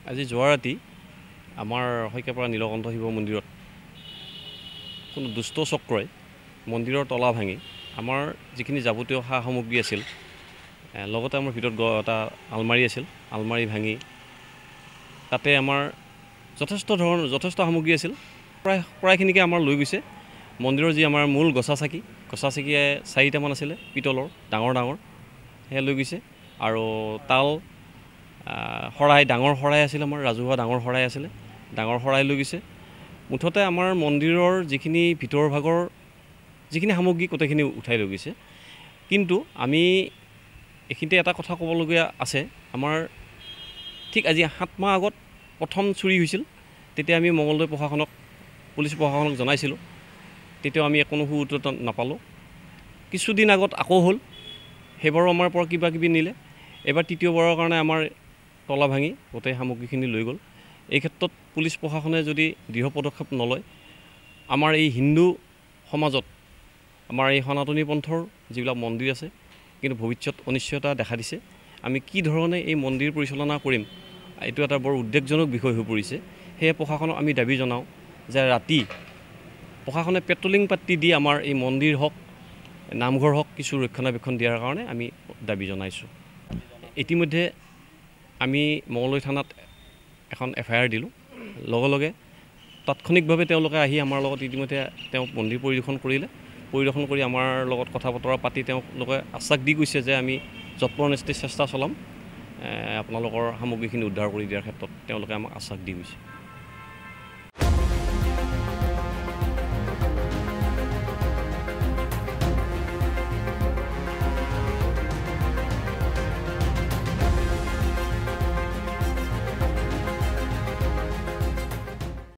আজি যোৱা ৰাতি আমাৰ শইকীয়াপাৰা নীলকণ্ঠ শিৱ মন্দিৰত কোনো দুষ্ট চক্ৰই মন্দিৰৰ তলা ভাঙি আমাৰ যিখিনি যাৱতীয় সা সামগ্ৰী আছিল, লগতে আমাৰ ভিতৰত এটা আলমাৰি আছিল, আলমাৰি ভাঙি তাতে আমাৰ যথেষ্ট সামগ্ৰী আছিল, প্ৰায়খিনিকে আমাৰ লৈ গৈছে। মন্দিৰৰ যি আমাৰ মূল গছা চাকি 4টামান আছিলে পিতলৰ ডাঙৰ সেয়া লৈ গৈছে। আৰু তাল শৰাই, ডাঙৰ শৰাই আছিল, আমাৰ ৰাজহুৱা ডাঙৰ শৰাই আছিলে, ডাঙৰ শৰাই লৈ গৈছে। মুঠতে আমাৰ মন্দিৰৰ যিখিনি ভিতৰ ভাগৰ যিখিনি সামগ্ৰী গোটেইখিনি উঠাই লৈ গৈছে। কিন্তু আমি এইখিনিতে এটা কথা ক'বলগীয়া আছে, আমাৰ ঠিক আজি 7 মাহ আগত প্ৰথম চুৰি হৈছিল, তেতিয়া আমি মঙলদৈ প্ৰশাসনক, পুলিচ প্ৰশাসনক জনাইছিলোঁ। তেতিয়াও আমি কোনো সুউত্তৰ নাপালোঁ। কিছুদিন আগত আকৌ হ'ল, সেইবাৰো আমাৰ পৰা কিবা কিবি নিলে। এবাৰ তৃতীয়বাৰৰ কাৰণে আমাৰ তলা ভাঙি গোটেই সামগ্ৰীখিনি লৈ গ'ল। এই ক্ষেত্ৰত পুলিচ প্ৰশাসনে যদি দৃঢ় পদক্ষেপ নলয়, আমাৰ এই হিন্দু সমাজত আমাৰ এই সনাতনী পন্থৰ যিবিলাক মন্দিৰ আছে, কিন্তু ভৱিষ্যত অনিশ্চয়তা দেখা দিছে। আমি কি ধৰণে এই মন্দিৰ পৰিচালনা কৰিম, এইটো এটা বৰ উদ্বেগজনক বিষয় হৈ পৰিছে। সেয়ে প্ৰশাসনক আমি দাবী জনাওঁ যে ৰাতি প্ৰশাসনে পেট্ৰলিং পাতি দি আমাৰ এই মন্দিৰ হওক, নামঘৰ হওক কিছু ৰক্ষণাবেক্ষণ দিয়াৰ কাৰণে আমি দাবী জনাইছোঁ। ইতিমধ্যে আমি মঙলদৈ থানাত এখন FIR দিলোঁ। লগে তাৎক্ষণিকভাৱে তেওঁলোকে আহি আমাৰ লগত ইতিমধ্যে মন্দিৰ পৰিদৰ্শন কৰি আমাৰ লগত কথা বতৰা পাতি তেওঁলোকে আশ্বাস দি গৈছে যে আমি যৎপৰোনাস্তি চেষ্টা চলাম আপোনালোকৰ সামগ্ৰীখিনি উদ্ধাৰ কৰি দিয়াৰ ক্ষেত্ৰত। তেওঁলোকে আমাক আশ্বাস দি গৈছে।